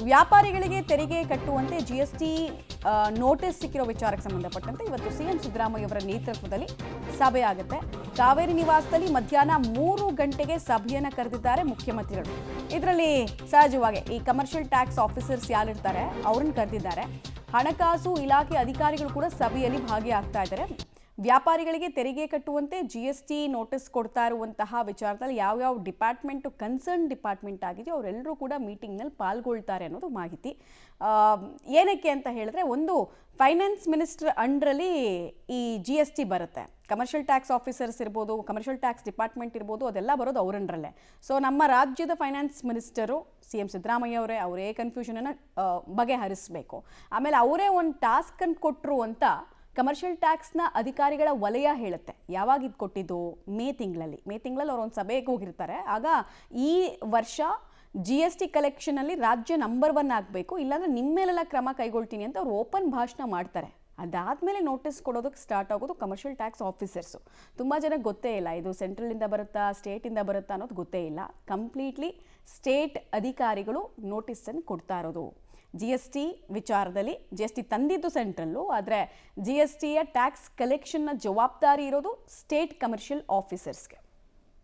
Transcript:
ವ್ಯಾಪಾರಿಗಳಿಗೆ ತೆರಿಗೆ ಕಟ್ಟುವಂತೆ GST notice ಸಿಕ್ಕಿರೋ ವಿಚಾರಕ್ಕೆ ಸಂಬಂಧಪಟ್ಟಂತೆ ಇವತ್ತು ಸಿಎಂ ಸಿದ್ದರಾಮಯ್ಯ ಅವರ ನೇತೃತ್ವದಲ್ಲಿ ಸಭೆ ಆಗುತ್ತೆ. ಕಾವೇರಿ ನಿವಾಸದಲ್ಲಿ ಮಧ್ಯಾಹ್ನ 3 ಗಂಟೆಗೆ ಸಭೆಯನ್ನು ಕರೆದಿದ್ದಾರೆ ಮುಖ್ಯಮಂತ್ರಿಗಳು. ಇದರಲ್ಲಿ ಸಹಜವಾಗಿ ಈ ಕಮರ್ಷಿಯಲ್ ಟ್ಯಾಕ್ಸ್ ಆಫೀಸರ್ಸ್ ಯಾರಿರ್ತಾರೆ ಅವ್ರನ್ನ ಕರೆದಿದ್ದಾರೆ. ಹಣಕಾಸು ಇಲಾಖೆ ಅಧಿಕಾರಿಗಳು ಕೂಡ ಸಭೆಯಲ್ಲಿ ಭಾಗಿಯಾಗ್ತಾ ಇದ್ದಾರೆ. ವ್ಯಾಪಾರಿಗಳಿಗೆ ತೆರಿಗೆ ಕಟ್ಟುವಂತೆ ಜಿಎಸ್ಟಿ ನೋಟಿಸ್ ಕೊಡ್ತಾ ಇರುವಂತಹ ವಿಚಾರದಲ್ಲಿ ಯಾವ್ಯಾವ ಡಿಪಾರ್ಟ್ಮೆಂಟು ಕನ್ಸರ್ನ್ ಡಿಪಾರ್ಟ್ಮೆಂಟ್ ಆಗಿದೆಯೋ ಅವರೆಲ್ಲರೂ ಕೂಡ ಮೀಟಿಂಗ್ನಲ್ಲಿ ಪಾಲ್ಗೊಳ್ತಾರೆ ಅನ್ನೋದು ಮಾಹಿತಿ. ಏನಕ್ಕೆ ಅಂತ ಹೇಳಿದ್ರೆ, ಒಂದು ಫೈನಾನ್ಸ್ ಮಿನಿಸ್ಟರ್ ಅಂಡರಲ್ಲಿ ಈ GST ಬರುತ್ತೆ. ಕಮರ್ಷಿಯಲ್ ಟ್ಯಾಕ್ಸ್ ಆಫೀಸರ್ಸ್ ಇರ್ಬೋದು, ಕಮರ್ಷಿಯಲ್ ಟ್ಯಾಕ್ಸ್ ಡಿಪಾರ್ಟ್ಮೆಂಟ್ ಇರ್ಬೋದು, ಅದೆಲ್ಲ ಬರೋದು ಅವರಂಡ್ರಲ್ಲೇ. ಸೊ ನಮ್ಮ ರಾಜ್ಯದ ಫೈನಾನ್ಸ್ ಮಿನಿಸ್ಟರು CM ಸಿದ್ದರಾಮಯ್ಯ ಅವರೇ ಕನ್ಫ್ಯೂಷನನ್ನು ಬಗೆಹರಿಸಬೇಕು. ಆಮೇಲೆ ಅವರೇ ಒಂದು ಟಾಸ್ಕನ್ನು ಕೊಟ್ಟರು ಅಂತ ಕಮರ್ಷಿಯಲ್ ಟ್ಯಾಕ್ಸ್ನ ಅಧಿಕಾರಿಗಳ ವಲಯ ಹೇಳುತ್ತೆ. ಯಾವಾಗ ಇದು ಕೊಟ್ಟಿದ್ದು? ಮೇ ತಿಂಗಳಲ್ಲಿ ಅವ್ರು ಒಂದು ಸಭೆಗೆ ಹೋಗಿರ್ತಾರೆ. ಆಗ ಈ ವರ್ಷ GST ಕಲೆಕ್ಷನಲ್ಲಿ ರಾಜ್ಯ ನಂಬರ್ 1 ಆಗಬೇಕು, ಇಲ್ಲಾಂದ್ರೆ ನಿಮ್ಮ ಮೇಲೆಲ್ಲ ಕ್ರಮ ಕೈಗೊಳ್ತೀನಿ ಅಂತ ಅವ್ರು ಓಪನ್ ಭಾಷಣ ಮಾಡ್ತಾರೆ. ಅದಾದಮೇಲೆ ನೋಟಿಸ್ ಕೊಡೋದಕ್ಕೆ ಸ್ಟಾರ್ಟ್ ಆಗೋದು ಕಮರ್ಷಿಯಲ್ ಟ್ಯಾಕ್ಸ್ ಆಫೀಸರ್ಸು. ತುಂಬ ಜನಕ್ಕೆ ಗೊತ್ತೇ ಇಲ್ಲ ಇದು ಸೆಂಟ್ರಲಿಂದ ಬರುತ್ತಾ ಸ್ಟೇಟಿಂದ ಬರುತ್ತಾ ಅನ್ನೋದು ಗೊತ್ತೇ ಇಲ್ಲ. ಕಂಪ್ಲೀಟ್ಲಿ ಸ್ಟೇಟ್ ಅಧಿಕಾರಿಗಳು ನೋಟಿಸನ್ನು ಕೊಡ್ತಾ ಇರೋದು. GST ವಿಚಾರದಲ್ಲಿ GST ತಂದಿದ್ದು ಸೆಂಟ್ರಲ್ಲು, ಆದರೆ GSTಯ ಟ್ಯಾಕ್ಸ್ ಕಲೆಕ್ಷನ್ನ ಜವಾಬ್ದಾರಿ ಇರೋದು ಸ್ಟೇಟ್ ಕಮರ್ಷಿಯಲ್ ಆಫೀಸರ್ಸ್ಗೆ.